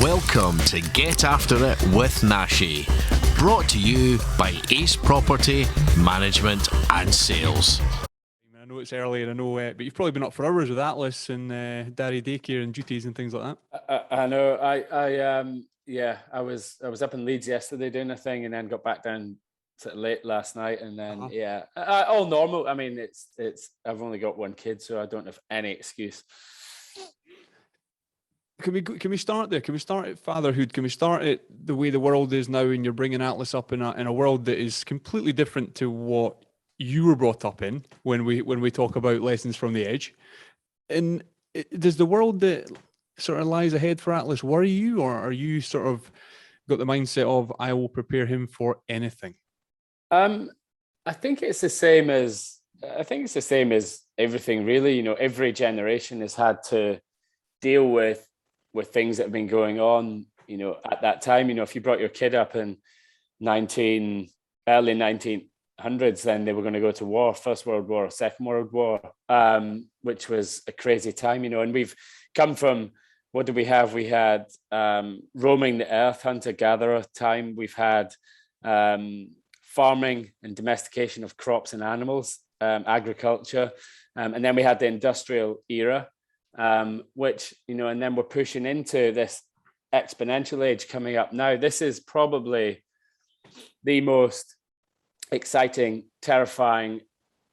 Welcome to Get After It with Nashy, brought to you by Ace Property Management and Sales. I know it's early and I know, but you've probably been up for hours with Atlas and dairy daycare and duties and things like that. I know. Yeah, I was up in Leeds yesterday doing a thing, and then got back down sort of late last night, and then all normal. I mean, it's. I've only got one kid, so I don't have any excuse. Can we start there? Can we start at fatherhood? Can we start at the way the world is now, and you're bringing Atlas up in a world that is completely different to what you were brought up in when we talk about lessons from the edge? And does the world that sort of lies ahead for Atlas worry you, or are you sort of got the mindset of I will prepare him for anything? I think it's the same as everything, really. You know, every generation has had to deal with things that have been going on, you know, at that time. You know, if you brought your kid up in early 1900s, then they were going to go to war, First World War, Second World War, which was a crazy time, you know. And we've come from, what did we have? We had roaming the earth, hunter-gatherer time. We've had farming and domestication of crops and animals, agriculture. And then we had the industrial era, which, you know, and then we're pushing into this exponential age coming up now. This is probably the most exciting, terrifying,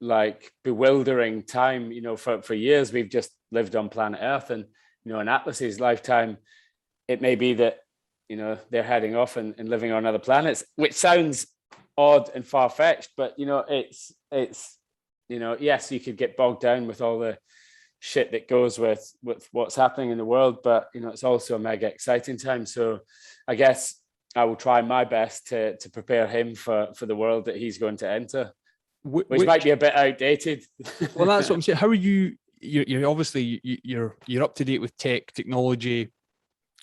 like bewildering time. You know, for years we've just lived on planet Earth, and, you know, in Atlas's lifetime, it may be that, you know, they're heading off and living on other planets, which sounds odd and far-fetched, but, you know, it's you know, yes, you could get bogged down with all the shit that goes with what's happening in the world, but, you know, it's also a mega exciting time. So I guess I will try my best to prepare him for the world that he's going to enter, which might be a bit outdated. Well, that's what I'm saying. How are you? You're obviously you're up to date with technology.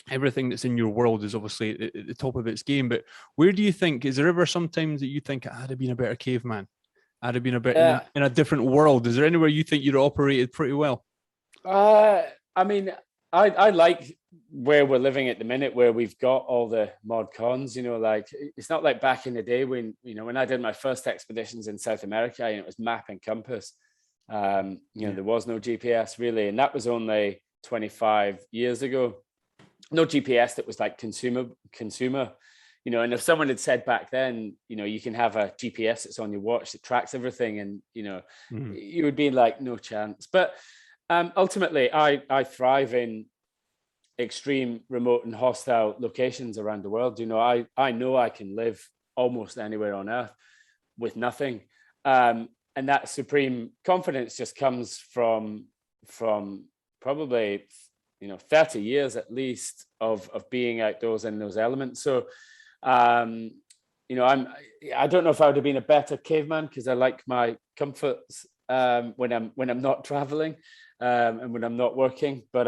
Everything that's in your world is obviously at the top of its game. But where do you think, is there ever sometimes that you think I'd have been a better caveman? I'd have been a bit in a different world. Is there anywhere you think you'd operated pretty well? I mean, I like where we're living at the minute, where we've got all the mod cons, you know. Like, it's not like back in the day when, you know, when I did my first expeditions in South America, you know, it was map and compass. You know, there was no GPS really, and that was only 25 years ago. No GPS that was like consumer, you know. And if someone had said back then, you know, you can have a GPS that's on your watch that tracks everything, and, you know, you would be like, no chance. But ultimately, I thrive in extreme, remote and hostile locations around the world. You know, I know I can live almost anywhere on Earth with nothing. And that supreme confidence just comes from probably, you know, 30 years at least of being outdoors in those elements. So, you know, I don't know if I would have been a better caveman, because I like my comforts when I'm not traveling and when I'm not working. But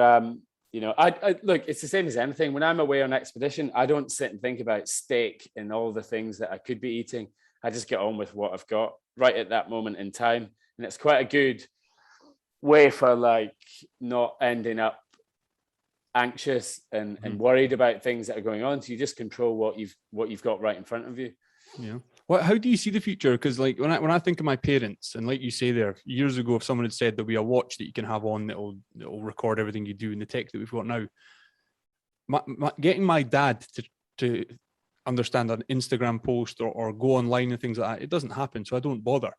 you know, I look, it's the same as anything. When I'm away on expedition, I don't sit and think about steak and all the things that I could be eating. I just get on with what I've got right at that moment in time, and it's quite a good way for, like, not ending up anxious and worried about things that are going on. So you just control what you've got right in front of you. Yeah. Well, how do you see the future? Because, like, when I think of my parents, and like you say there, years ago, if someone had said there'll be a watch that you can have on that'll record everything you do in the tech that we've got now, getting my dad to understand an Instagram post or go online and things like that, it doesn't happen. So I don't bother.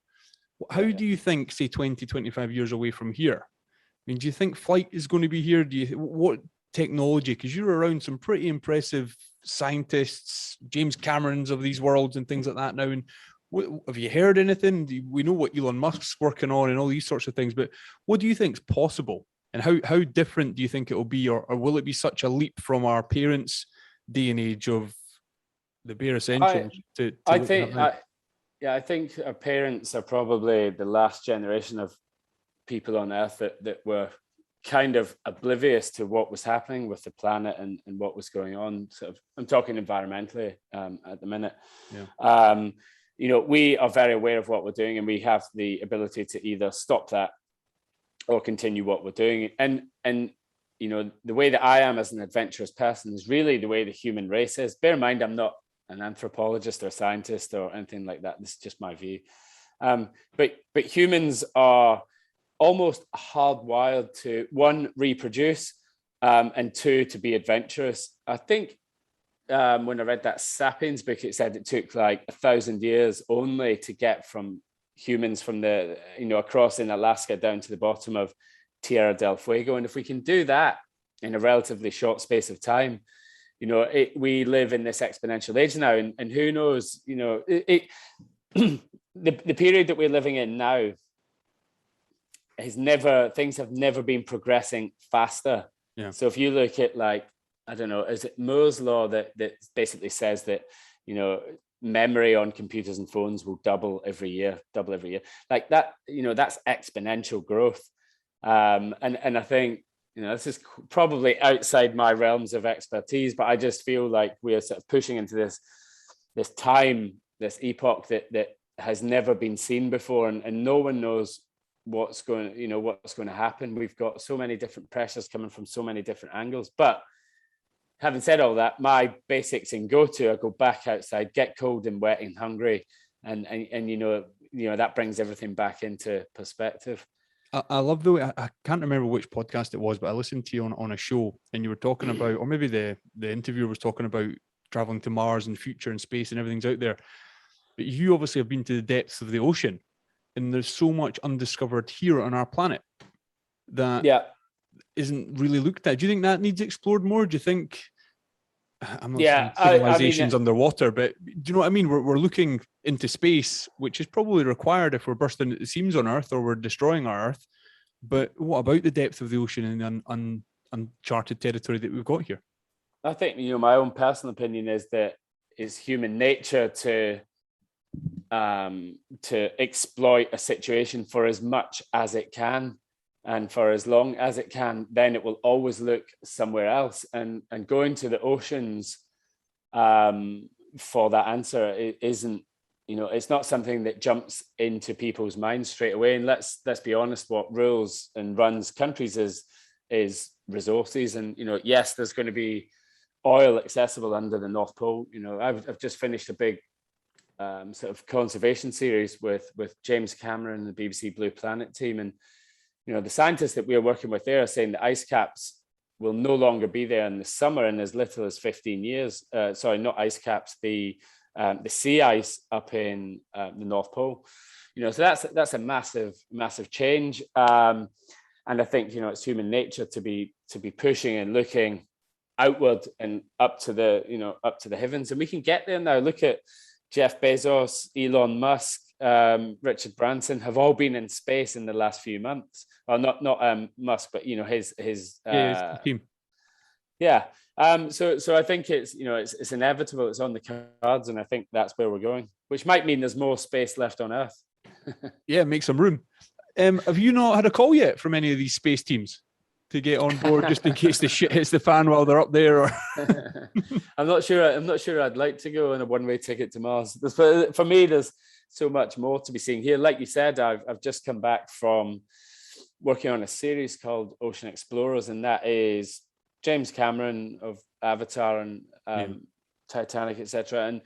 How do you think, say, 20, 25 years away from here? I mean, do you think flight is going to be here? What technology? Because you're around some pretty impressive scientists, James Camerons of these worlds and things like that now. And have you heard anything? We know what Elon Musk's working on and all these sorts of things, but what do you think is possible? And how different do you think it will be? Or will it be such a leap from our parents' day and age of the bare essentials I think our parents are probably the last generation of people on Earth that were kind of oblivious to what was happening with the planet and what was going on. Sort of, I'm talking environmentally at the minute. Yeah. You know, we are very aware of what we're doing, and we have the ability to either stop that or continue what we're doing. And the way that I am as an adventurous person is really the way the human race is. Bear in mind, I'm not an anthropologist or scientist or anything like that. This is just my view. But humans are almost hardwired to, one, reproduce, and two, to be adventurous. I think when I read that Sapiens book, it said it took like 1,000 years only to get from humans from the, across in Alaska down to the bottom of Tierra del Fuego. And if we can do that in a relatively short space of time, we live in this exponential age now, and who knows, the period that we're living in now things have never been progressing faster. Yeah. So if you look at, like, I don't know, is it Moore's law that basically says that, memory on computers and phones will double every year, like that, that's exponential growth. And I think, this is probably outside my realms of expertise, but I just feel like we are sort of pushing into this epoch that has never been seen before, and no one knows what's going to happen. We've got so many different pressures coming from so many different angles. But having said all that, my basics in go-to, I go back outside, get cold and wet and hungry, and that brings everything back into perspective. I love the way, I can't remember which podcast it was, but I listened to you on a show, and you were talking about, or maybe the interviewer was talking about traveling to Mars and future and space and everything's out there. But you obviously have been to the depths of the ocean, and there's so much undiscovered here on our planet that isn't really looked at. Do you think that needs explored more? Do you think, I'm not saying civilizations underwater, but do you know what I mean? We're looking into space, which is probably required if we're bursting at the seams on Earth or we're destroying our Earth. But what about the depth of the ocean and the uncharted territory that we've got here? I think, my own personal opinion is that it's human nature to exploit a situation for as much as it can and for as long as it can. Then it will always look somewhere else, and going to the oceans for that answer, it isn't, it's not something that jumps into people's minds straight away. And let's be honest, what rules and runs countries is resources. And yes, there's going to be oil accessible under the North Pole. I've just finished a big sort of conservation series with James Cameron and the BBC Blue Planet team, and the scientists that we are working with there are saying the ice caps will no longer be there in the summer in as little as 15 years. Sorry, not ice caps, the sea ice up in the North Pole. So that's a massive change. And I think it's human nature to be pushing and looking outward and up to the heavens, and we can get there now. Look at Jeff Bezos, Elon Musk, Richard Branson have all been in space in the last few months. Well, not Musk, but his team. Yeah. So I think it's inevitable. It's on the cards, and I think that's where we're going, which might mean there's more space left on Earth. Yeah, make some room. Have you not had a call yet from any of these space teams to get on board, just in case the shit hits the fan while they're up there? Or I'm not sure I'd like to go on a one-way ticket to Mars. For me, there's so much more to be seen here. Like you said, I've just come back from working on a series called Ocean Explorers, and that is James Cameron of Avatar and Titanic, etc. And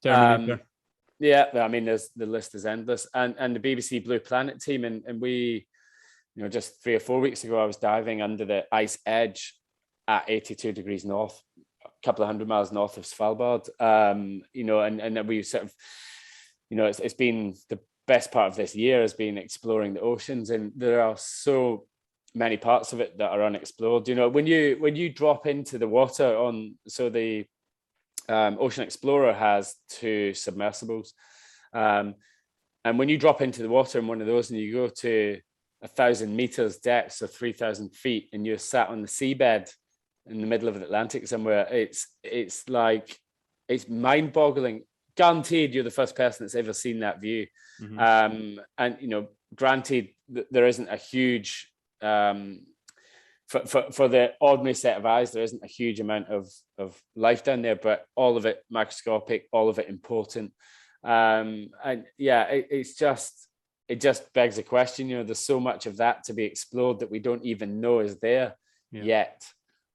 Terminator. I mean, the list is endless. And the BBC Blue Planet team, and we, just 3 or 4 weeks ago, I was diving under the ice edge at 82 degrees north, a couple of 100 miles north of Svalbard. And we sort of, it's been the best part of this year has been exploring the oceans, and there are so many parts of it that are unexplored. When you drop into the water the Ocean Explorer has 2 submersibles, and when you drop into the water in one of those and you go to 1,000 meters depth, so 3,000 feet, and you're sat on the seabed in the middle of the Atlantic somewhere, it's mind-boggling. Guaranteed you're the first person that's ever seen that view. Mm-hmm. And granted there isn't a huge for the ordinary set of eyes, there isn't a huge amount of life down there, but all of it microscopic, all of it important. And yeah, it just begs a question. There's so much of that to be explored that we don't even know is there. yet.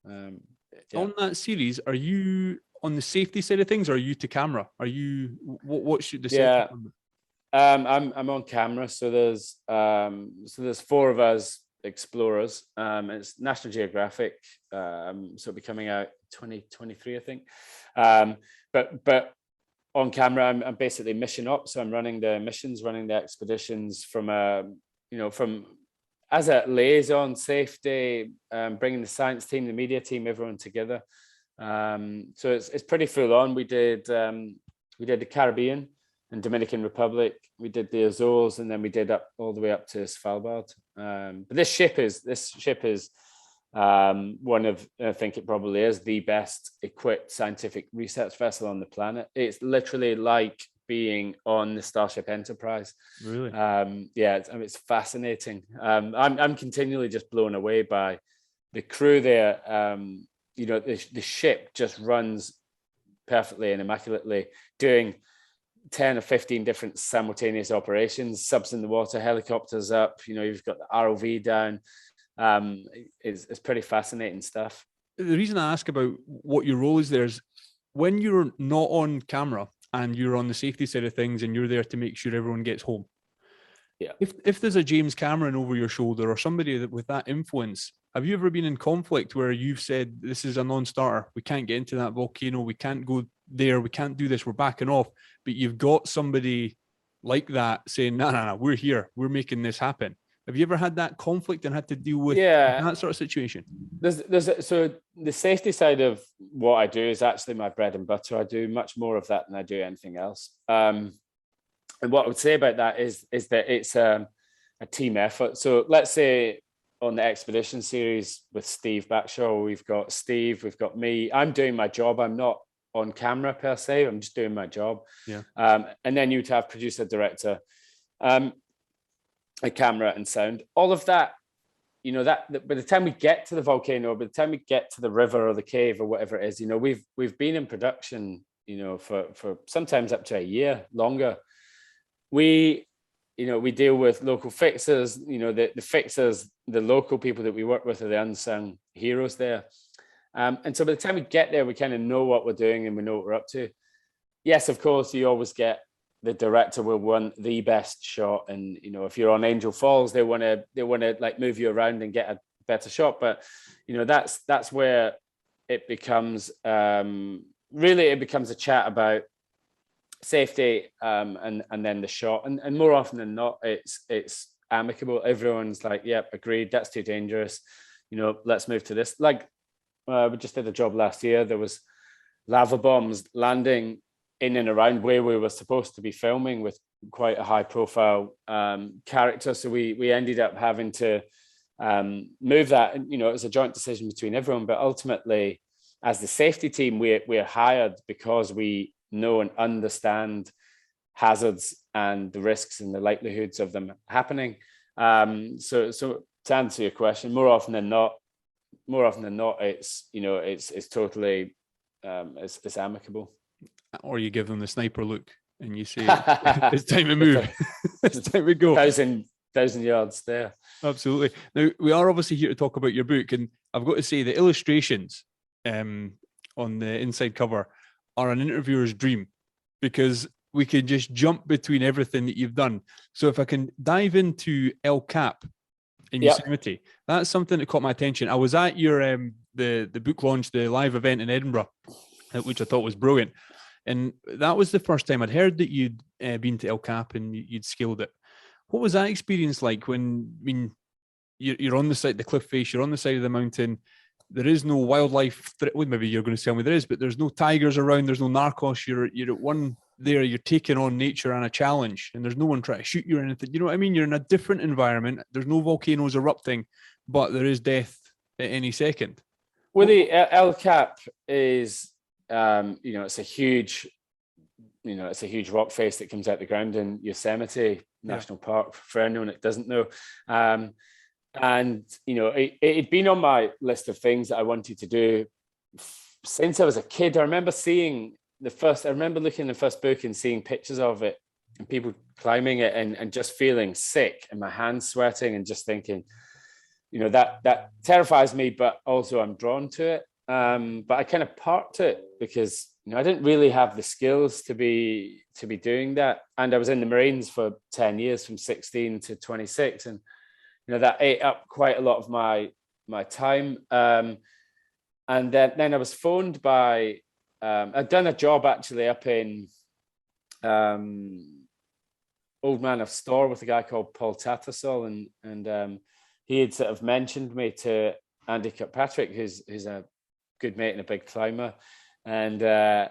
On that series, are you on the safety side of things, or are you to camera? Are you what should the setup? I'm on camera. So there's 4 of us explorers. It's National Geographic. So it'll be coming out 2023, I think. But on camera, I'm basically mission op. So I'm running the missions, running the expeditions from as a liaison, safety, bringing the science team, the media team, everyone together. So it's pretty full on. We did the Caribbean and Dominican Republic. We did the Azores, and then we did all the way up to Svalbard. But this ship is one of, I think it probably is the best equipped scientific research vessel on the planet. It's literally like being on the Starship Enterprise. Really? It's fascinating. I'm continually just blown away by the crew there. The ship just runs perfectly and immaculately, doing 10 or 15 different simultaneous operations, subs in the water, helicopters up, you've got the ROV down. It's pretty fascinating stuff. The reason I ask about what your role is there is when you're not on camera and you're on the safety side of things and you're there to make sure everyone gets home. Yeah. If there's a James Cameron over your shoulder or somebody with that influence, have you ever been in conflict where you've said, this is a non-starter, we can't get into that volcano, we can't go there, we can't do this, we're backing off, but you've got somebody like that saying, no, we're here, we're making this happen? Have you ever had that conflict and had to deal with that sort of situation? So the safety side of what I do is actually my bread and butter. I do much more of that than I do anything else. And what I would say about that is that it's a team effort. So let's say on the expedition series with Steve Backshaw, we've got Steve, we've got me. I'm doing my job. I'm not on camera per se. I'm just doing my job. Yeah. And then you'd have producer, director, a camera and sound. All of that, that by the time we get to the volcano, by the time we get to the river or the cave or whatever it is, we've been in production, for sometimes up to a year longer. We deal with local fixers, the fixers, the local people that we work with are the unsung heroes there. And so by the time we get there, we kind of know what we're doing and we know what we're up to. Yes, of course, you always get the director will want the best shot. And, if you're on Angel Falls, they want to like move you around and get a better shot. But, that's where it becomes, really it becomes a chat about safety and then the shot. And more often than not, it's amicable. Everyone's like, yep, agreed. That's too dangerous. Let's move to this. Like we just did a job last year. There was lava bombs landing in and around where we were supposed to be filming with quite a high profile character. So we ended up having to move that. And, it was a joint decision between everyone. But ultimately, as the safety team, we're hired because we know and understand hazards and the risks and the likelihoods of them happening. So to answer your question, more often than not, it's it's totally it's amicable. Or you give them the sniper look and you say, it's time to move. It's time to go. 1,000 yards there. Absolutely. Now, we are obviously here to talk about your book, and I've got to say the illustrations on the inside cover are an interviewer's dream, because we can just jump between everything that you've done. So if I can dive into El Cap in Yosemite, that's something that caught my attention. I was at your the book launch, the live event in Edinburgh, which I thought was brilliant. And that was the first time I'd heard that you'd been to El Cap and you'd scaled it. What was that experience like when, you're on the side, the cliff face, you're on the side of the mountain, there is no wildlife threat. Well, maybe you're going to tell me there is, but there's no tigers around, there's no narcos, you're at one there, you're taking on nature and a challenge, and there's no one trying to shoot you or anything. You know what I mean? You're in a different environment. There's no volcanoes erupting, but there is death at any second. Well, the El Cap is, it's a huge rock face that comes out the ground in Yosemite National Park, for anyone that doesn't know. And it had been on my list of things that I wanted to do since I was a kid. I remember looking at the first book and seeing pictures of it and people climbing it and just feeling sick and my hands sweating and just thinking, that terrifies me, but also I'm drawn to it. But I kind of parked it because I didn't really have the skills to be doing that, and I was in the Marines for 10 years, from 16 to 26, and that ate up quite a lot of my time. And then I was phoned by I'd done a job actually up in Old Man of Storr with a guy called Paul Tattersall, and he had sort of mentioned me to Andy Kirkpatrick, who's a good mate and a big climber. And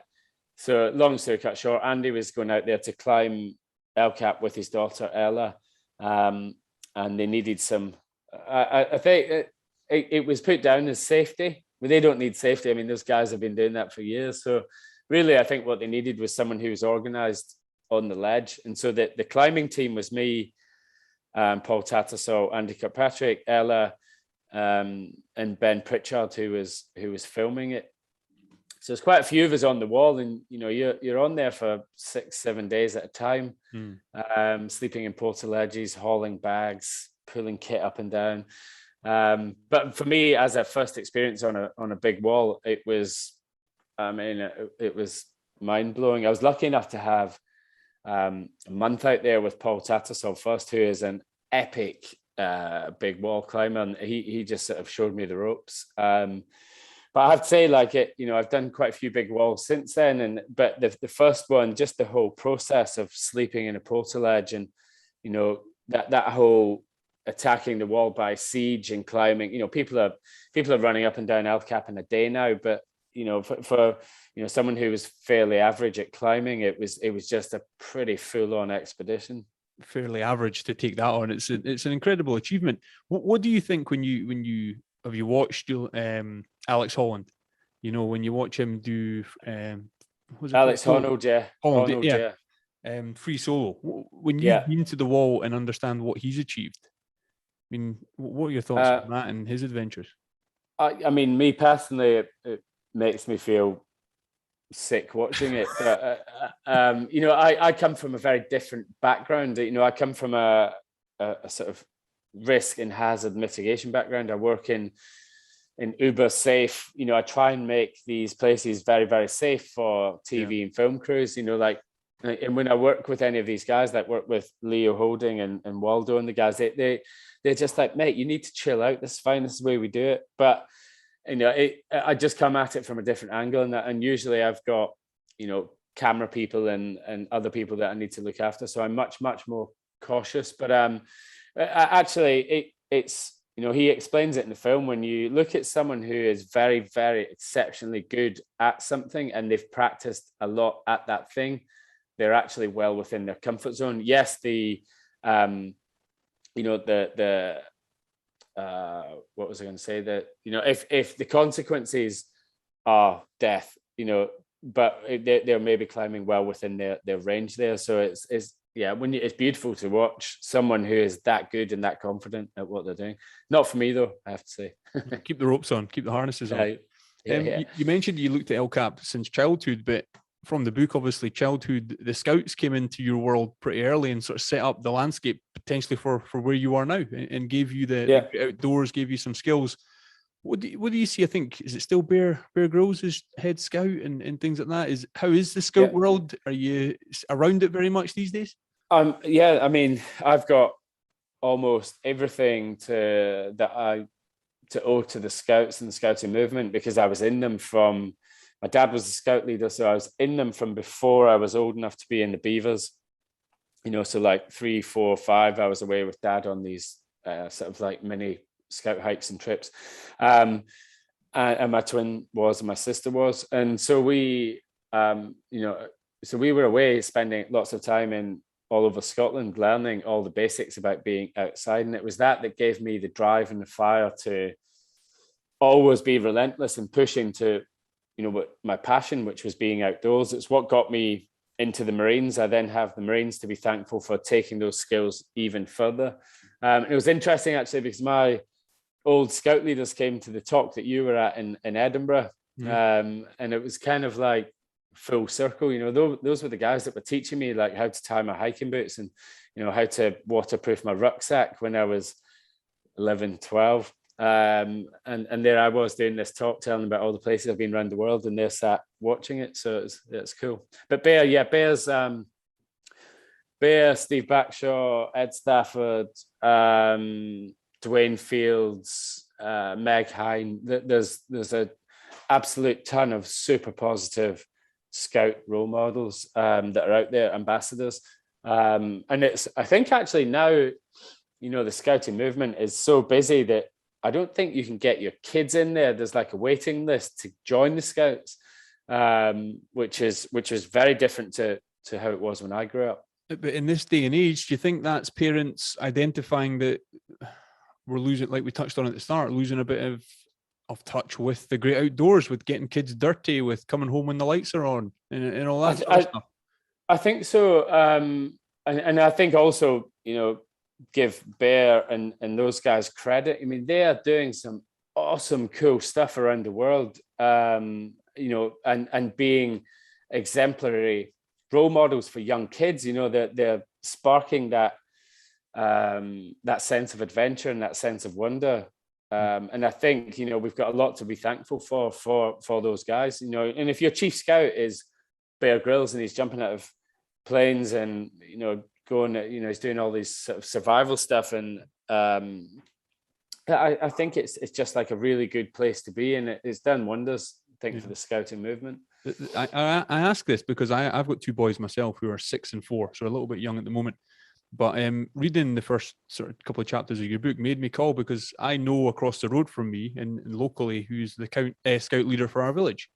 so long story cut short, Andy was going out there to climb El Cap with his daughter Ella, and they needed some, I think it was put down as safety, but they don't need safety. I mean, those guys have been doing that for years. So really, I think what they needed was someone who was organized on the ledge. And so the climbing team was me, Paul Tattersall, Andy Kirkpatrick, Ella, and Ben Pritchard, who was filming it. So there's quite a few of us on the wall, and you're on there for 6-7 days at a time, sleeping in portaledges, hauling bags, pulling kit up and down. But for me, as a first experience on a big wall, it was mind blowing. I was lucky enough to have a month out there with Paul Tattersall first, who is an epic big wall climber, and he just sort of showed me the ropes. But I have to say, I've done quite a few big walls since then, but the first one, just the whole process of sleeping in a portaledge, and that whole attacking the wall by siege and climbing. People are running up and down El Cap in a day now, but for someone who was fairly average at climbing, it was just a pretty full-on expedition. Fairly average to take that on. It's an incredible achievement. What do you think when you have you watched Alex Holland? When you watch him do Alex Honnold, yeah. Holland, yeah. Free solo. When you've been to the wall and understand what he's achieved, I mean, what are your thoughts on that and his adventures? I mean, me personally, it makes me feel sick watching it. But, I come from a very different background. I come from a sort of risk and hazard mitigation background. I work in uber safe. I try and make these places very, very safe for TV and film crews. And when I work with any of these guys, like work with Leo Holding and Waldo and the guys, they're just like, mate, you need to chill out. This is fine. This is the way we do it. But I just come at it from a different angle, and usually I've got camera people and other people that I need to look after. So I'm much more cautious. But actually, it's he explains it in the film. When you look at someone who is very, very exceptionally good at something and they've practiced a lot at that thing, they're actually well within their comfort zone. Yes, what was I going to say? That if the consequences are death, but they're maybe climbing well within their range there. So it's it's beautiful to watch someone who is that good and that confident at what they're doing. Not for me though, I have to say. Keep the ropes on, keep the harnesses on. You mentioned you looked at El Cap since childhood, but from the book, obviously, childhood, the scouts came into your world pretty early and sort of set up the landscape potentially for where you are now, and gave you the outdoors, gave you some skills. What do you see? I think, is it still Bear Grylls as head scout and things like that? How is the scout world? Are you around it very much these days? I mean, I've got almost everything to owe to the scouts and the scouting movement, because I was in them from. My dad was a scout leader, so I was in them from before I was old enough to be in the Beavers. So like 3, 4, 5, I was away with dad on these sort of like mini scout hikes and trips. And my twin was, and my sister was. And so we were away spending lots of time in all over Scotland, learning all the basics about being outside. And it was that gave me the drive and the fire to always be relentless and pushing to, what my passion, which was being outdoors. It's what got me into the Marines. I then have the Marines to be thankful for taking those skills even further. It was interesting actually, because my old scout leaders came to the talk that you were at in Edinburgh. And it was kind of like full circle. Those were the guys that were teaching me like how to tie my hiking boots and, how to waterproof my rucksack when I was 11, 12. And there I was doing this talk, telling about all the places I've been around the world, and they're sat watching it. So it's cool. But Bear's Bear, Steve Backshaw, Ed Stafford, Dwayne Fields, Meg Hine. There's a absolute ton of super positive scout role models that are out there, ambassadors. And I think actually now, the scouting movement is so busy that I don't think you can get your kids in there. There's like a waiting list to join the scouts, which is very different to how it was when I grew up. But in this day and age, do you think that's parents identifying that we're losing, like we touched on at the start, losing a bit of touch with the great outdoors, with getting kids dirty, with coming home when the lights are on, and all that sort of stuff? I think so. And I think also, give Bear and those guys credit. I mean, they are doing some awesome, cool stuff around the world, and being exemplary role models for young kids. They're sparking that sense of adventure and that sense of wonder. And I think, we've got a lot to be thankful for those guys, and if your chief scout is Bear Grylls and he's jumping out of planes and, going, he's doing all these sort of survival stuff. And I think it's just like a really good place to be. And it's done wonders, I think, for the scouting movement. I ask this because I've got two boys myself who are 6 and 4, so a little bit young at the moment. But reading the first sort of couple of chapters of your book made me call, because I know across the road from me and locally who's the scout leader for our village.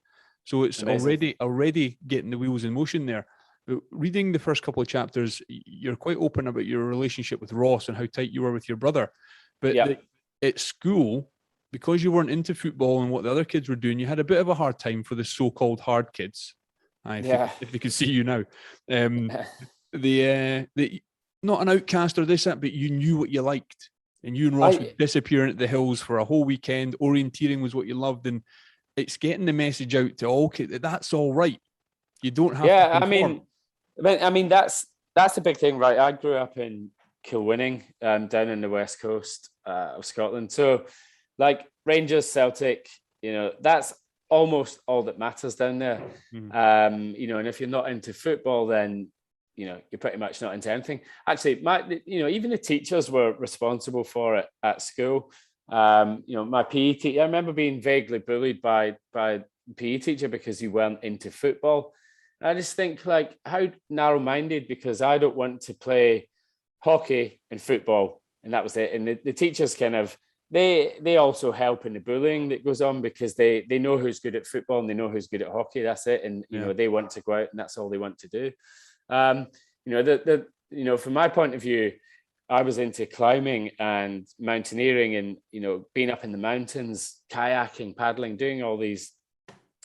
So it's amazing. already getting the wheels in motion there. But reading the first couple of chapters, you're quite open about your relationship with Ross and how tight you were with your brother. But at school, because you weren't into football and what the other kids were doing, you had a bit of a hard time for the so-called hard kids. If they could see you now. The not an outcast or this, that, but you knew what you liked. And you and Ross would disappear into the hills for a whole weekend. Orienteering was what you loved. And it's getting the message out to all kids that that's all right. You don't have to conform. I mean, that's a big thing, right? I grew up in Kilwinning, down in the west coast of Scotland. So, like Rangers, Celtic, that's almost all that matters down there. And if you're not into football, then you're pretty much not into anything. Actually, even the teachers were responsible for it at school. My PE teacher, I remember being vaguely bullied by PE teacher because you weren't into football. I just think, like, how narrow-minded, because I don't want to play hockey and football, and that was it. And the teachers kind of, they also help in the bullying that goes on, because they know who's good at football and they know who's good at hockey. That's it. And they want to go out and that's all they want to do. From my point of view, I was into climbing and mountaineering and being up in the mountains, kayaking, paddling, doing all these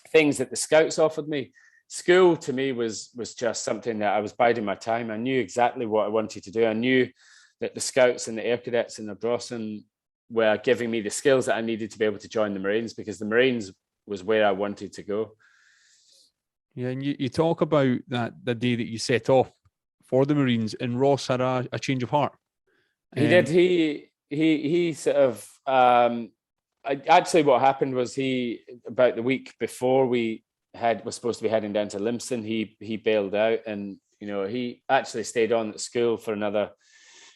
things that the scouts offered me. School to me was just something that I was biding my time. I knew exactly what I wanted to do. I knew that the scouts and the air cadets and the Brosnan were giving me the skills that I needed to be able to join the Marines, because the Marines was where I wanted to go. Yeah, and you talk about that the day that you set off for the Marines, and Ross had a change of heart. He did. He sort of actually what happened was, about the week before we was supposed to be heading down to Lympstone, he bailed out, and he actually stayed on at school for another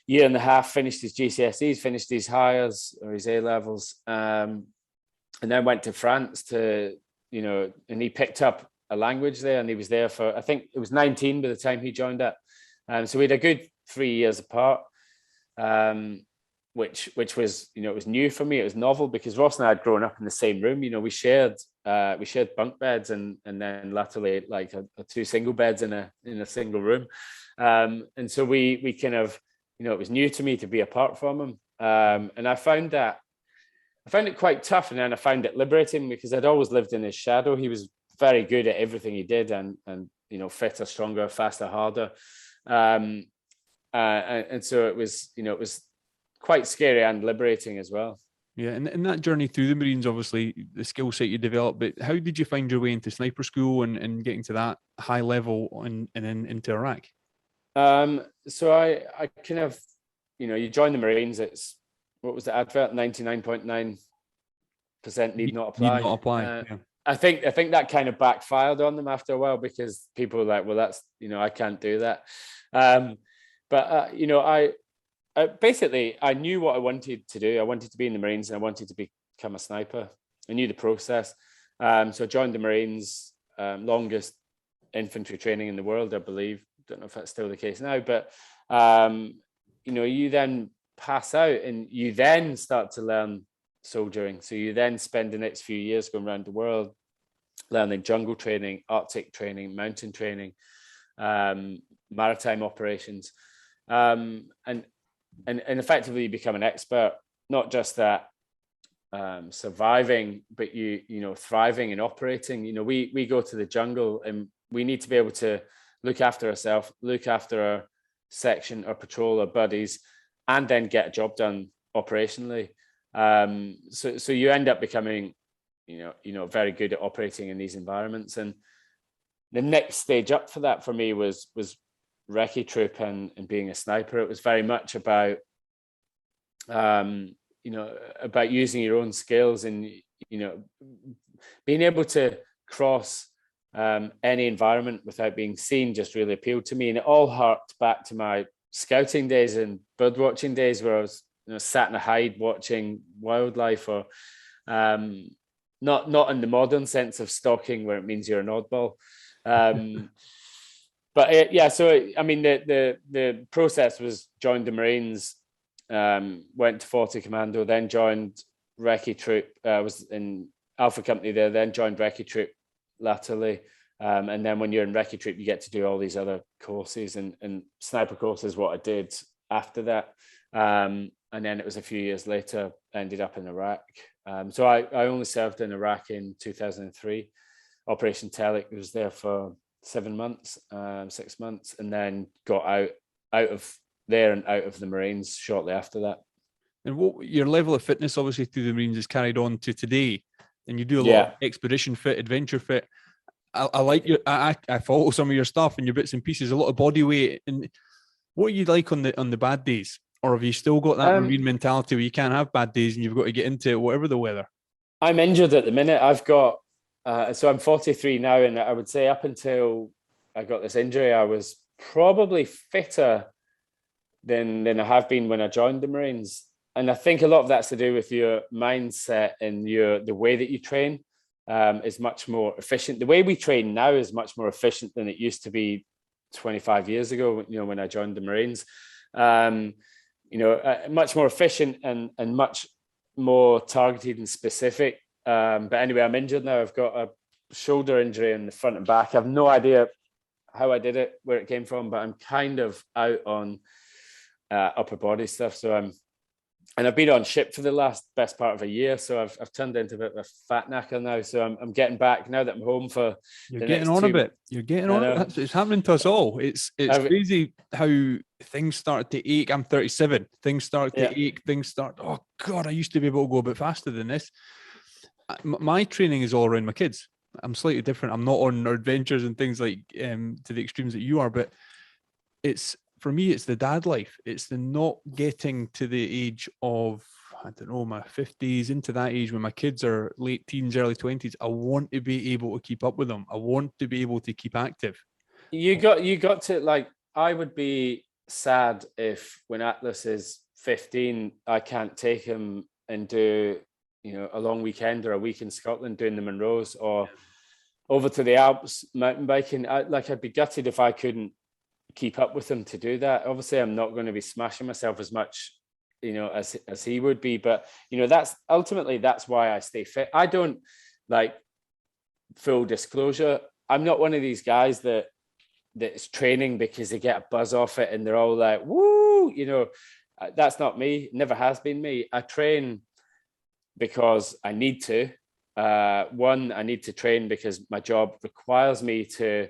year and a half, finished his GCSEs, finished his hires or his A levels, and then went to France to and he picked up a language there, and he was there for, I think it was 19 by the time he joined up. So we had a good 3 years apart, which was, it was new for me. It was novel, because Ross and I had grown up in the same room. We shared bunk beds, and then latterly like two single beds in a single room. And so we kind of, it was new to me to be apart from him. And I found it quite tough, and then I found it liberating, because I'd always lived in his shadow. He was very good at everything he did, and fitter, stronger, faster, harder. And so it was quite scary and liberating as well. Yeah, and in that journey through the Marines, obviously the skill set you developed, but how did you find your way into sniper school and getting to that high level and then into Iraq? So I kind of, you join the Marines, it's what was the advert? 99.9% need not apply. Need not apply. Yeah. I think that kind of backfired on them after a while, because people were like, well, that's, I can't do that. But I basically, I knew what I wanted to do. I wanted to be in the Marines, and I wanted to become a sniper. I knew the process. So I joined the Marines, longest infantry training in the world, I believe. Don't know if that's still the case now, but you then pass out and you then start to learn soldiering. So you then spend the next few years going around the world, learning jungle training, Arctic training, mountain training, maritime operations, and effectively you become an expert, not just that surviving, but thriving and operating. We go to the jungle and we need to be able to look after ourselves, look after our section, our patrol, our buddies, and then get a job done operationally. So you end up becoming, very good at operating in these environments. And the next stage up for that for me was recce troop and being a sniper. It was very much about, about using your own skills and, being able to cross any environment without being seen just really appealed to me. And it all harked back to my scouting days and bird watching days, where I was sat in a hide watching wildlife, or not in the modern sense of stalking where it means you're an oddball. But yeah, so I mean the process was joined the Marines, went to 40 Commando, then joined recce troop. Was in Alpha Company there, then joined recce troop latterly. And then when you're in recce troop, you get to do all these other courses, and sniper course is what I did after that. And then it was a few years later, ended up in Iraq. So I only served in Iraq in 2003. Operation Telic was there for 7 months, 6 months, and then got out of there and out of the Marines shortly after that. And what your level of fitness, obviously, through the Marines is carried on to today, and you do a lot of expedition fit, adventure fit. I like your. I follow some of your stuff and your bits and pieces. A lot of body weight. And what are you like on the bad days, or have you still got that Marine mentality where you can't have bad days and you've got to get into it, whatever the weather? I'm injured at the minute. I've got. So I'm 43 now, and I would say up until I got this injury, I was probably fitter than I have been when I joined the Marines. And I think a lot of that's to do with your mindset and the way that you train. Is much more efficient. The way we train now is much more efficient than it used to be 25 years ago, when I joined the Marines. Much more efficient and much more targeted and specific. But anyway, I'm injured now. I've got a shoulder injury in the front and back. I have no idea how I did it, where it came from, but I'm kind of out on upper body stuff. So I've been on ship for the best part of a year, so I've turned into a bit of a fat knacker now. So I'm getting back now that I'm home for. You're getting on a bit. You're getting on. It's happening to us all. It's crazy how things start to ache. I'm 37. Things start to ache. Things start. Oh God, I used to be able to go a bit faster than this. My training is all around my kids. I'm slightly different. I'm not on adventures and things like to the extremes that you are, but it's. For me, it's the dad life. It's the not getting to the age of, I don't know, my 50s, into that age when my kids are late teens, early 20s. I want to be able to keep up with them. I want to be able to keep active. You got to, like, I would be sad if when Atlas is 15, I can't take him and do, a long weekend or a week in Scotland doing the Munros or over to the Alps mountain biking. I'd be gutted if I couldn't keep up with him to do that. Obviously, I'm not going to be smashing myself as much, as he would be. But that's why I stay fit. I don't, like, full disclosure, I'm not one of these guys that's training because they get a buzz off it and they're all like, woo, that's not me. Never has been me. I train because I need to. One, I need to train because my job requires me to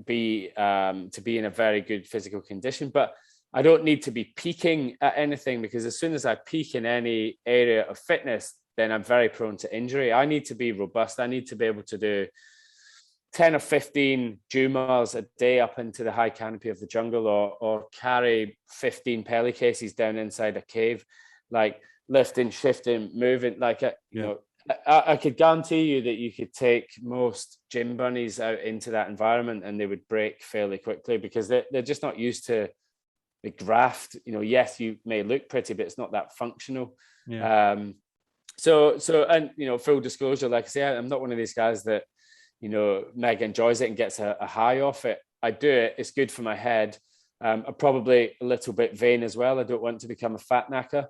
be in a very good physical condition, but I don't need to be peaking at anything, because as soon as I peak in any area of fitness, then I'm very prone to injury. I need to be robust. I need to be able to do 10 or 15 Jumars a day up into the high canopy of the jungle, or carry 15 pelly cases down inside a cave, like lifting, shifting, moving. Like, you know, I could guarantee you that you could take most gym bunnies out into that environment and they would break fairly quickly, because they're just not used to the graft. You know, yes, you may look pretty, but it's not that functional. So, and, you know, full disclosure, like I say, I'm not one of these guys that, you know, mega enjoys it and gets a high off it. I do it. It's good for my head. I'm probably a little bit vain as well. I don't want to become a fat knacker.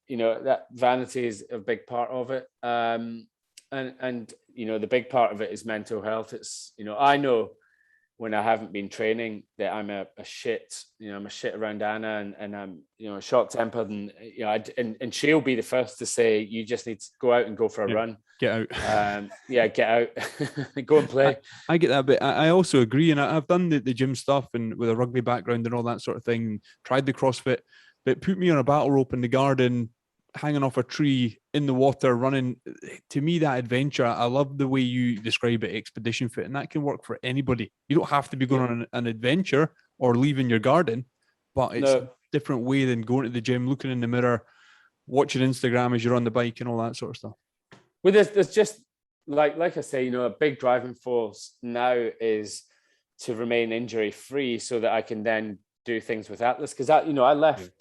You know, that vanity is a big part of it. And, you know, the big part of it is mental health. It's, you know, I know when I haven't been training that I'm a shit, you know, I'm a shit around Anna, and I'm, you know, short tempered, and, you know, and she'll be the first to say, you just need to go out and go for a run. Get out. Get out. Go and play. I get that, but I also agree. And I've done the gym stuff, and with a rugby background and all that sort of thing, tried the CrossFit, but put me on a battle rope in the garden, hanging off a tree, in the water, running. To me, that adventure, I love the way you describe it, expedition fit, and that can work for anybody. You don't have to be going on an adventure or leaving your garden, but it's a different way than going to the gym, looking in the mirror, watching Instagram as you're on the bike and all that sort of stuff. Well, there's just, like I say, you know, a big driving force now is to remain injury free, so that I can then do things with Atlas. Because I, you know, I left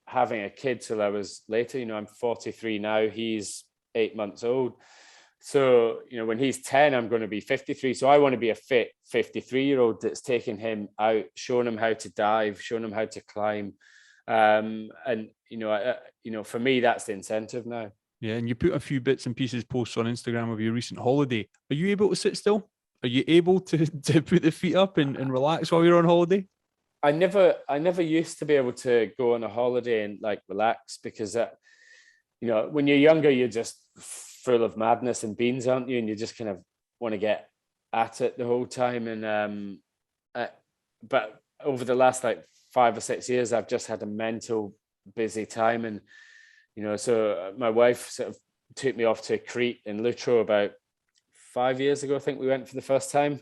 having a kid till I was later. You know, I'm 43 now. He's 8 months old. So, you know, when he's 10, I'm going to be 53. So I want to be a fit 53-year-old that's taking him out, showing him how to dive, showing him how to climb. And, you know, for me, that's the incentive now. Yeah, and you put a few bits and pieces posts on Instagram of your recent holiday. Are you able to sit still? Are you able to put the feet up and relax while you're on holiday? I never used to be able to go on a holiday and like relax, because you know, when you're younger, you're just full of madness and beans, aren't you? And you just kind of want to get at it the whole time. And but over the last like 5 or 6 years, I've just had a mental busy time. And, you know, so my wife sort of took me off to Crete in Lutro about 5 years ago. I think we went for the first time.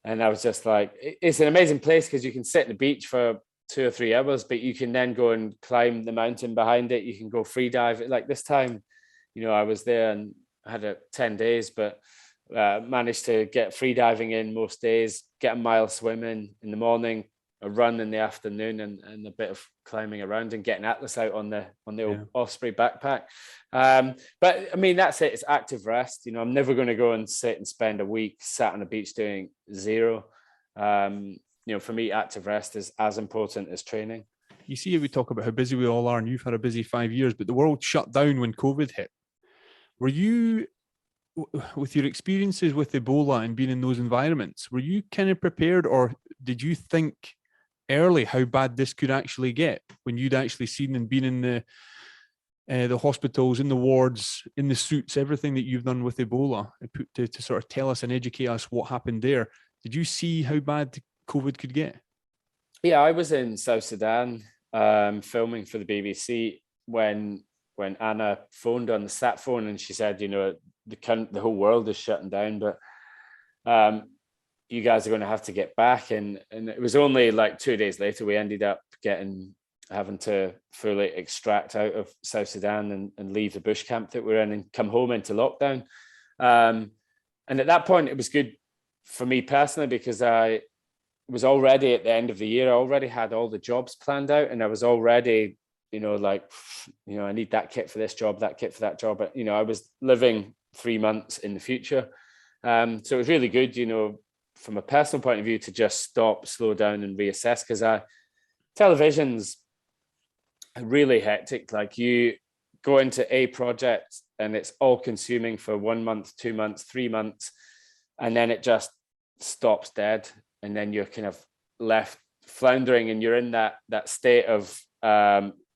And I was just like, it's an amazing place, because you can sit on the beach for 2 or 3 hours, but you can then go and climb the mountain behind it. You can go free dive. Like this time, you know, I was there and I had 10 days, but managed to get free diving in most days, get a mile swimming in the morning, a run in the afternoon, and a bit of climbing around, and getting Atlas out on the old Osprey backpack. But I mean, that's it. It's active rest. You know, I'm never going to go and sit and spend a week sat on a beach doing zero. You know, for me, active rest is as important as training. You see, we talk about how busy we all are, and you've had a busy 5 years, but the world shut down when COVID hit. Were you, with your experiences with Ebola and being in those environments, were you kind of prepared, or did you think early how bad this could actually get, when you'd actually seen and been in the hospitals, in the wards, in the suits, everything that you've done with Ebola, to sort of tell us and educate us what happened there? Did you see how bad COVID could get? Yeah, I was in South Sudan filming for the BBC when Anna phoned on the sat phone, and she said, you know, the whole world is shutting down, but you guys are going to have to get back. And it was only like 2 days later we ended up having to fully extract out of South Sudan and leave the bush camp that we're in and come home into lockdown. And at that point, it was good for me personally, because I was already at the end of the year. I already had all the jobs planned out, and I was already, you know, like, you know, I need that kit for this job, that kit for that job. But, you know, I was living 3 months in the future. So it was really good, you know, from a personal point of view, to just stop, slow down and reassess, because television's really hectic. Like, you go into a project and it's all consuming for 1 month, 2 months, 3 months, and then it just stops dead. And then you're kind of left floundering, and you're in that state of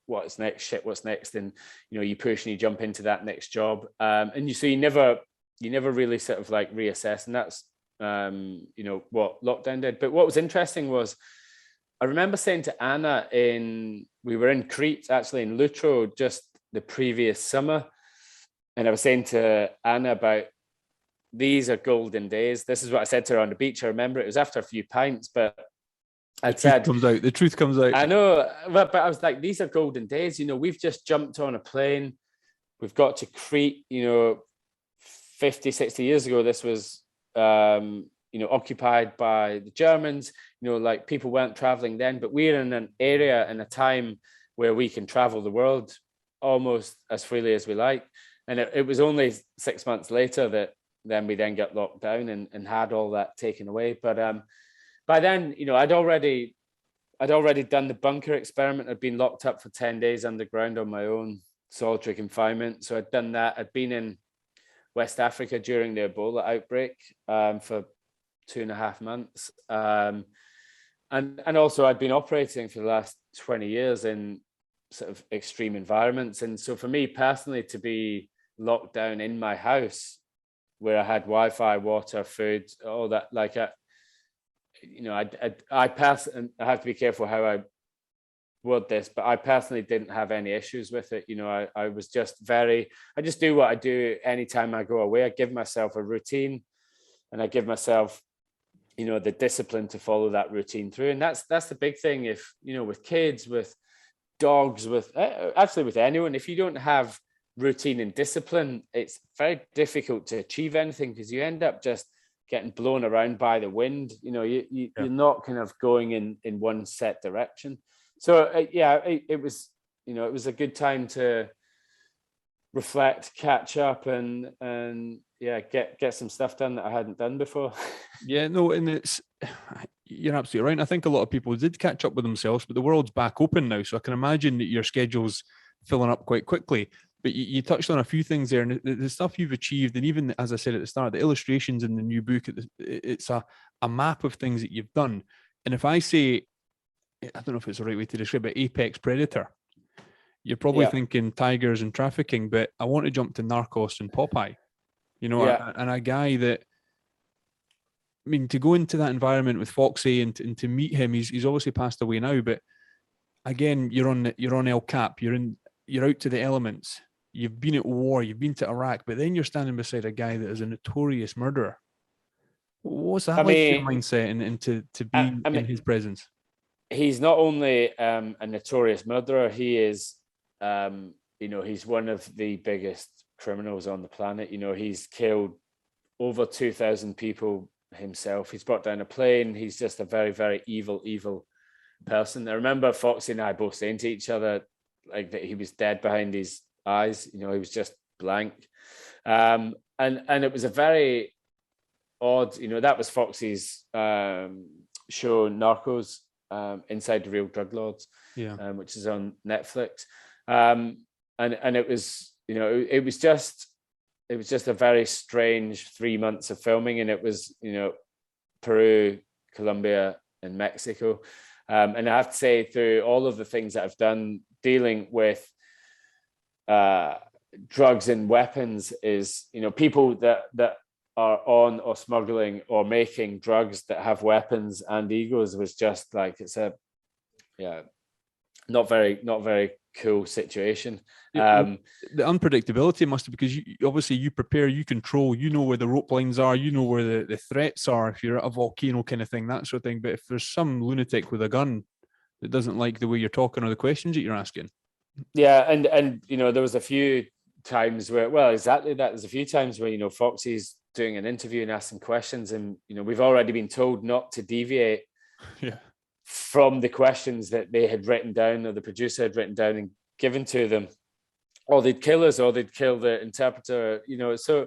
what's next, shit, what's next? And, you know, you push and you jump into that next job. And you never really sort of like reassess. And that's, you know, what lockdown did. But what was interesting was, I remember saying to Anna we were in Crete, actually in Lutro, just the previous summer. And I was saying to Anna about these are golden days. This is what I said to her on the beach. I remember it was after a few pints, but the truth comes out. I know, but I was like, these are golden days. We've just jumped on a plane. We've got to Crete, 50, 60 years ago. This was, occupied by the Germans. Like people weren't traveling then, but we're in an area and a time where we can travel the world almost as freely as we like. And it was only 6 months later that then we got locked down and had all that taken away. But by then, I'd already done the bunker experiment. I'd been locked up for 10 days underground on my own, solitary confinement. So I'd done that. I'd been in West Africa during the Ebola outbreak for 2.5 months. And also I'd been operating for the last 20 years in sort of extreme environments. And so for me personally, to be locked down in my house where I had Wi-Fi, water, food, all that, like, I personally, I have to be careful how I word this, but I personally didn't have any issues with it. I was just I just do what I do anytime I go away. I give myself a routine and I give myself, the discipline to follow that routine through. And that's the big thing. If, with kids, with dogs, with actually with anyone, if you don't have routine and discipline, it's very difficult to achieve anything, because you end up just getting blown around by the wind. You're not kind of going in one set direction. So it was, it was a good time to reflect, catch up, and get some stuff done that I hadn't done before. Yeah, no, and you're absolutely right. And I think a lot of people did catch up with themselves, but the world's back open now, so I can imagine that your schedule's filling up quite quickly. But you touched on a few things there, and the stuff you've achieved, and even, as I said at the start, the illustrations in the new book, it's a map of things that you've done. And if I say, I don't know if it's the right way to describe it, apex predator, you're probably thinking tigers and trafficking, but I want to jump to Narcos and Popeye, and a guy that, I mean, to go into that environment with Foxy and to meet him, he's obviously passed away now, but again, you're on El Cap, you're out to the elements. You've been at war, you've been to Iraq, but then you're standing beside a guy that is a notorious murderer. What's that like, your mindset and to be in his presence? He's not only a notorious murderer, he is, he's one of the biggest criminals on the planet. He's killed over 2,000 people himself. He's brought down a plane. He's just a very, very evil person. I remember Foxy and I both saying to each other, like, that he was dead behind his eyes. He was just blank. And it was a very odd, that was Foxy's show, Narcos, Inside the Real Drug Lords, which is on Netflix. And it was, it was just a very strange 3 months of filming, and it was, Peru, Colombia, and Mexico. And I have to say, through all of the things that I've done dealing with drugs and weapons, is, people that are on or smuggling or making drugs that have weapons and egos, was just like, it's a not very cool situation. The unpredictability must have, because you prepare, you control, where the rope lines are, where the threats are, if you're at a volcano kind of thing, that sort of thing. But if there's some lunatic with a gun that doesn't like the way you're talking or the questions that you're asking. Yeah, and there was a few times where, well, exactly that. There's a few times where, Foxy's doing an interview and asking questions, and, we've already been told not to deviate from the questions that they had written down, or the producer had written down and given to them, or they'd kill us, or they'd kill the interpreter, so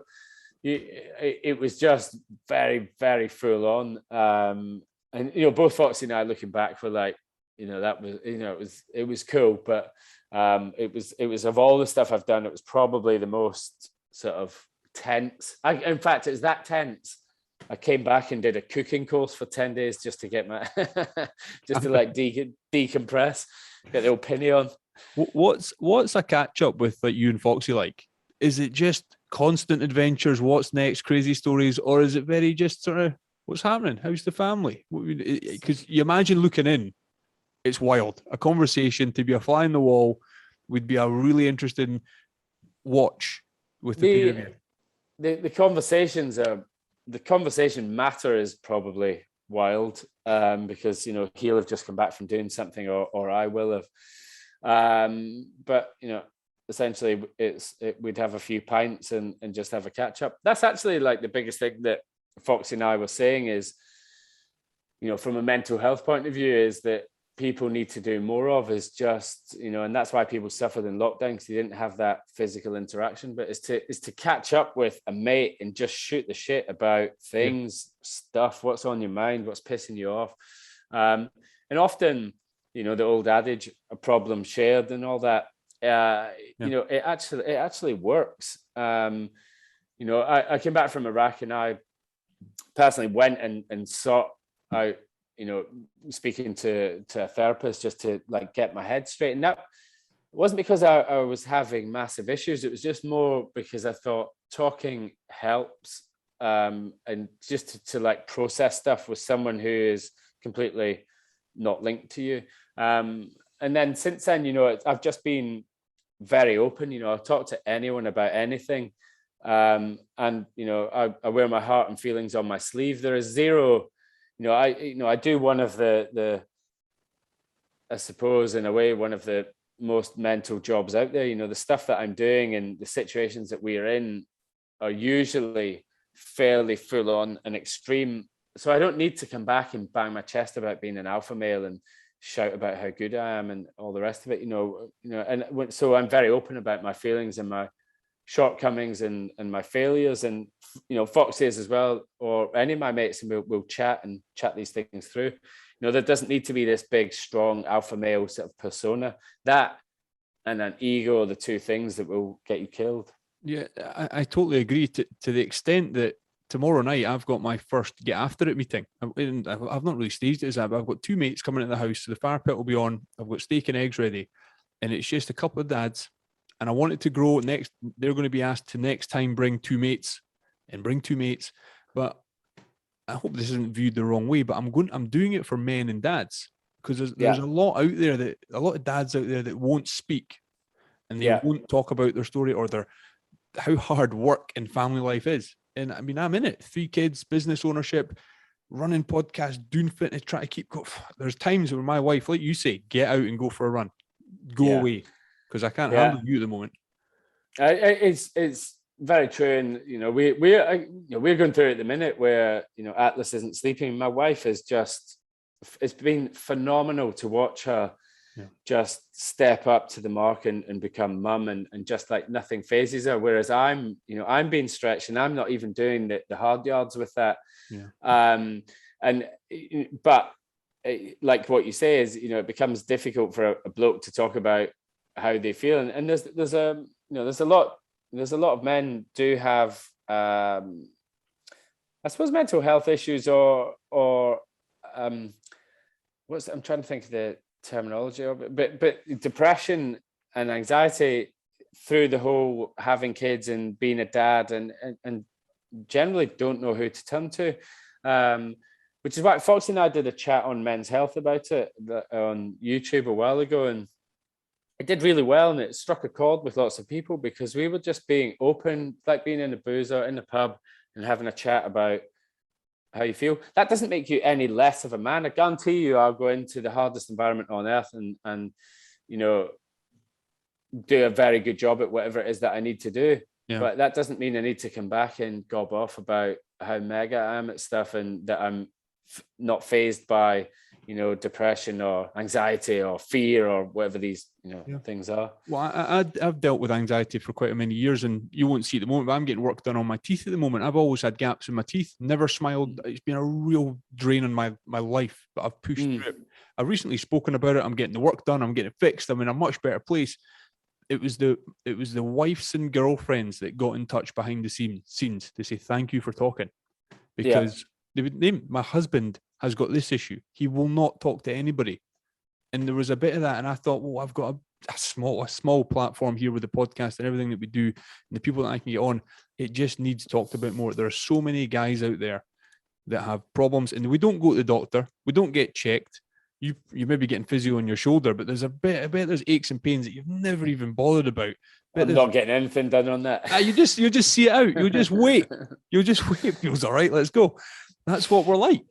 it was just very, very full on. And, both Foxy and I, looking back, were like, that was, it was cool, but it was of all the stuff I've done, it was probably the most sort of tense. In fact, it was that tense, I came back and did a cooking course for 10 days just to get my, just to like decompress, get the old penny on. What's a catch up with like you and Foxy like? Is it just constant adventures? What's next? Crazy stories? Or is it very just sort of, what's happening? How's the family? Because you imagine looking in, it's wild. A conversation, to be a fly in the wall, would be a really interesting watch with the pair of you. the conversation matter is probably wild, because he'll have just come back from doing something, or I will have, but essentially we'd have a few pints and just have a catch up. That's actually like the biggest thing that Foxy and I were saying is, from a mental health point of view, is that people need to do more of, is just, and that's why people suffered in lockdown, because they didn't have that physical interaction, but is to catch up with a mate and just shoot the shit about things, stuff, what's on your mind, what's pissing you off. And often, the old adage, a problem shared and all that, it actually works. I came back from Iraq, and I personally went and sought out, speaking to a therapist just to like get my head straight. And that wasn't because I was having massive issues. It was just more because I thought talking helps, and just to like process stuff with someone who is completely not linked to you. And then since then, I've just been very open. I'll talk to anyone about anything. And I wear my heart and feelings on my sleeve. There is zero, I do one of the I suppose in a way one of the most mental jobs out there. The stuff that I'm doing and the situations that we are in are usually fairly full on and extreme. So I don't need to come back and bang my chest about being an alpha male and shout about how good I am and all the rest of it, and so I'm very open about my feelings and my shortcomings and my failures, and Fox is as well, or any of my mates, and we'll chat these things through. There doesn't need to be this big strong alpha male sort of persona. That and an ego are the two things that will get you killed. Yeah, I totally agree to the extent that tomorrow night I've got my first Get After It meeting. I've not really staged it as that, but I've got two mates coming into the house, so the fire pit will be on. I've got steak and eggs ready, and it's just a couple of dads. And I want it to grow next. They're going to be asked to next time bring two mates. But I hope this isn't viewed the wrong way, but I'm doing it for men and dads, because there's a lot out there, a lot of dads out there that won't speak, and they won't talk about their story or how hard work and family life is. And I mean, I'm in it. 3 kids, business ownership, running podcasts, doing fitness, trying to keep going. There's times where my wife, like you say, get out and go for a run, go away. Because I can't handle you at the moment. It's very true, and we're going through it at the minute where Atlas isn't sleeping. My wife is it's been phenomenal to watch her just step up to the mark and become mum, and just like nothing phases her. Whereas I'm being stretched, and I'm not even doing the hard yards with that. But like what you say is, it becomes difficult for a bloke to talk about how they feel, and there's a lot of men do have I suppose mental health issues or I'm trying to think of the terminology of it, but depression and anxiety through the whole having kids and being a dad, and generally don't know who to turn to, which is why Foxy and I did a chat on men's health about it on YouTube a while ago, and it did really well, and it struck a chord with lots of people because we were just being open, like being in a boozer in the pub and having a chat about how you feel. That doesn't make you any less of a man. I guarantee you I'll go into the hardest environment on earth and do a very good job at whatever it is that I need to do. Yeah. But that doesn't mean I need to come back and gob off about how mega I am at stuff, and that I'm not fazed by depression or anxiety or fear or whatever these things are. Well, I've dealt with anxiety for quite a many years, and you won't see at the moment, but I'm getting work done on my teeth at the moment. I've always had gaps in my teeth, never smiled. It's been a real drain on my life, but I've pushed through it. I've recently spoken about it. I'm getting the work done. I'm getting it fixed. I'm in a much better place. It was the wives and girlfriends that got in touch behind the scenes to say thank you for talking, because they would name, my husband has got this issue. He will not talk to anybody. And there was a bit of that. And I thought, well, I've got a small platform here with the podcast and everything that we do and the people that I can get on. It just needs talked about more. There are so many guys out there that have problems, and we don't go to the doctor. We don't get checked. You may be getting physio on your shoulder, but there's there's aches and pains that you've never even bothered about I'm not getting anything done on that. You just see it out. You'll just wait. It feels all right. Let's go. That's what we're like.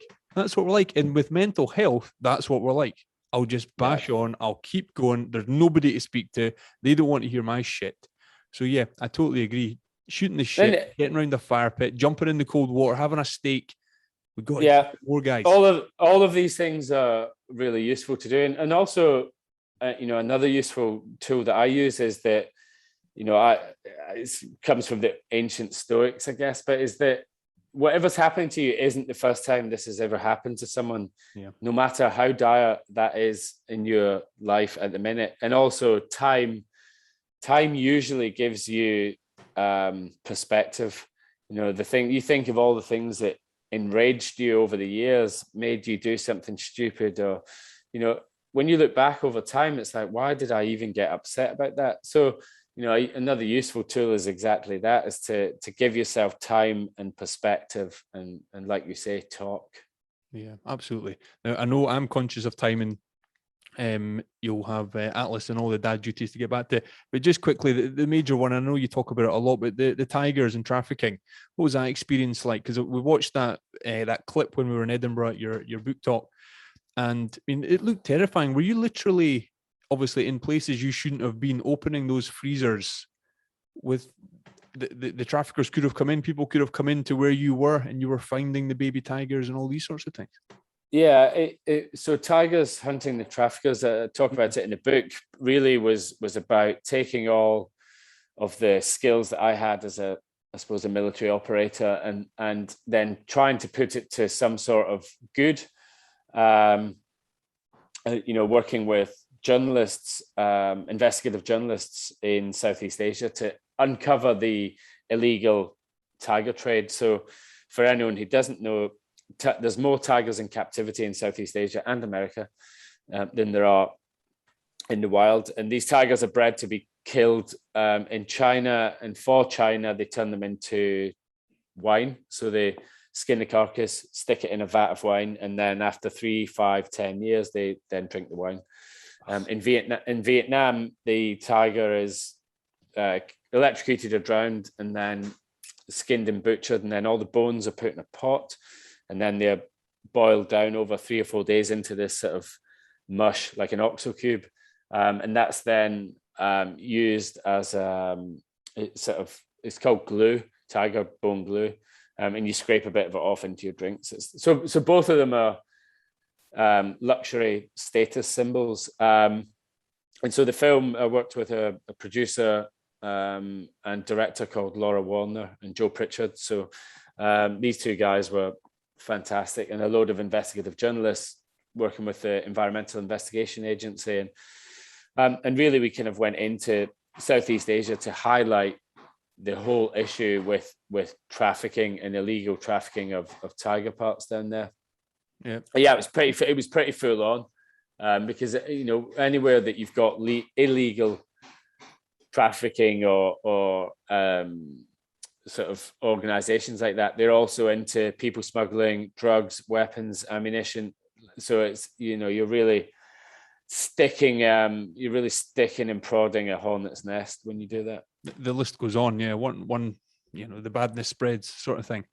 And with mental health, that's what we're like. I'll just bash on. I'll keep going. There's nobody to speak to. They don't want to hear my shit. So yeah, I totally agree. Shooting the shit, getting around the fire pit, jumping in the cold water, having a steak. We've got more guys. All of these things are really useful to do, and also, another useful tool that I use is that, it comes from the ancient Stoics, I guess, but is that whatever's happening to you isn't the first time this has ever happened to someone, no matter how dire that is in your life at the minute. And also time usually gives you perspective. The thing you think of, all the things that enraged you over the years, made you do something stupid, or when you look back over time, it's like, why did I even get upset about that? So another useful tool is exactly that, is to give yourself time and perspective, and like you say, talk. Yeah, absolutely. Now, I know I'm conscious of time, and you'll have Atlas and all the dad duties to get back to. But just quickly, the major one, I know you talk about it a lot, but the tigers and trafficking, what was that experience like? Because we watched that clip when we were in Edinburgh at your book talk, and I mean, it looked terrifying. Were you literally, obviously, in places you shouldn't have been, opening those freezers with the traffickers could have come in, people could have come into where you were, and you were finding the baby tigers and all these sorts of things? Yeah, so tigers hunting the traffickers, talk about it in the book, really was about taking all of the skills that I had as a military operator, and then trying to put it to some sort of good. Working with journalists, investigative journalists in Southeast Asia to uncover the illegal tiger trade. So for anyone who doesn't know, there's more tigers in captivity in Southeast Asia and America than there are in the wild. And these tigers are bred to be killed in China. And for China, they turn them into wine. So they skin the carcass, stick it in a vat of wine, and then after 3, 5, 10 years, they then drink the wine. In Vietnam, the tiger is electrocuted or drowned, and then skinned and butchered, and then all the bones are put in a pot, and then they're boiled down over 3 or 4 days into this sort of mush, like an OXO cube, and that's then used as it's called glue, tiger bone glue, and you scrape a bit of it off into your drinks. So both of them are luxury status symbols, and so the film, I worked with a producer and director called Laura Warner and Joe Pritchard. So these two guys were fantastic, and a load of investigative journalists working with the Environmental Investigation Agency, and really we kind of went into Southeast Asia to highlight the whole issue with trafficking and illegal trafficking of tiger parts down there. Yeah, it was pretty full on, because anywhere that you've got illegal trafficking or sort of organizations like that, they're also into people smuggling drugs, weapons, ammunition. So it's you're really sticking and prodding a hornet's nest when you do that. The list goes on. Yeah, one the badness spreads, sort of thing.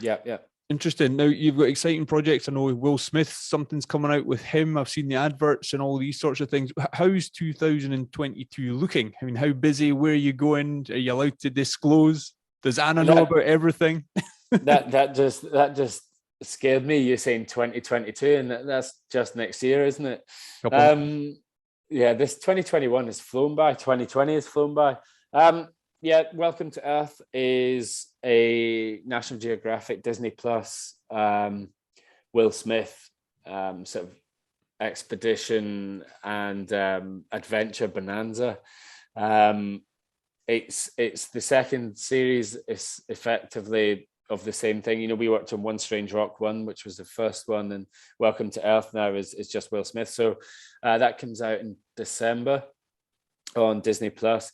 Yeah. Interesting. Now you've got exciting projects. I know Will Smith, something's coming out with him. I've seen the adverts and all these sorts of things. How's 2022 looking? I mean, how busy? Where are you going? Are you allowed to disclose? Does Anna know about everything? that just scared me. You're saying 2022, and that's just next year, isn't it? This 2021 has flown by. 2020 has flown by. Welcome to Earth is a National Geographic, Disney Plus, Will Smith sort of expedition and adventure bonanza. It's the second series. It's effectively of the same thing. We worked on One Strange Rock 1, which was the first one, and Welcome to Earth now is just Will Smith. So that comes out in December on Disney Plus,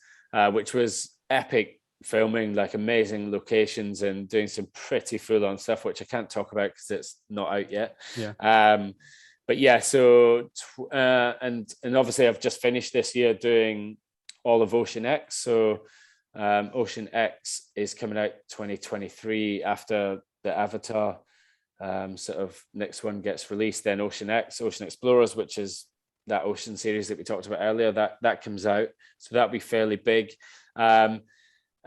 which was epic filming, like amazing locations and doing some pretty full-on stuff, which I can't talk about because it's not out yet. But yeah, so and obviously I've just finished this year doing all of Ocean X. So Ocean X is coming out 2023 after the Avatar sort of next one gets released. Then Ocean X, Ocean Explorers, which is that ocean series that we talked about earlier, that comes out. So that'll be fairly big. And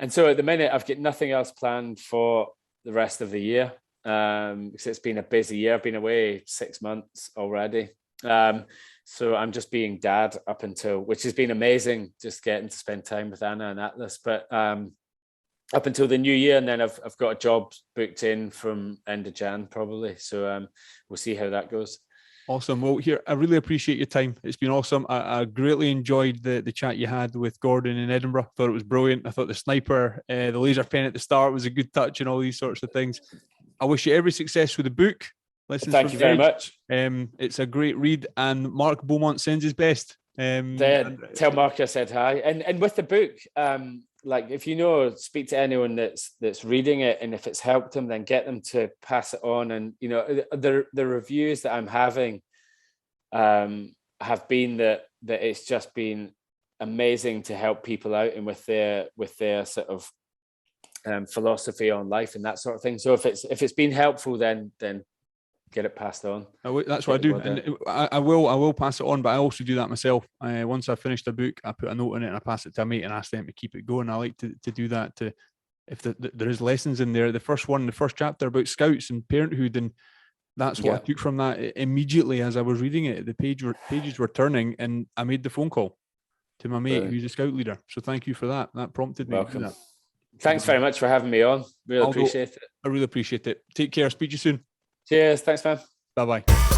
so at the minute, I've got nothing else planned for the rest of the year, because it's been a busy year. I've been away 6 months already. So I'm just being dad up until, which has been amazing, just getting to spend time with Anna and Atlas. But up until the new year, and then I've got a job booked in from end of Jan probably. So we'll see how that goes. Awesome. Well, here, I really appreciate your time. It's been awesome. I greatly enjoyed the chat you had with Gordon in Edinburgh. Thought it was brilliant. I thought the sniper, the laser pen at the start was a good touch and all these sorts of things. I wish you every success with the book. Thank you very much. It's a great read, and Mark Beaumont sends his best. Tell Mark I said hi. And with the book, like if speak to anyone that's reading it, and if it's helped them, then get them to pass it on. And the reviews that I'm having have been that it's just been amazing to help people out and with their sort of philosophy on life and that sort of thing. So if it's been helpful, then get it passed on. That's what I do, and I will pass it on. But I also do that myself. Once I finish the book, I put a note in it and I pass it to a mate and ask them to keep it going. I like to do that. If there is lessons in there. The first chapter about scouts and parenthood, and that's what I took from that immediately as I was reading it. The pages were turning, and I made the phone call to my mate who's a scout leader. So thank you for that. That prompted me to do that. Thanks very much for having me on. Really appreciate it. I really appreciate it. Take care. Speak to you soon. Cheers. Thanks, man. Bye-bye.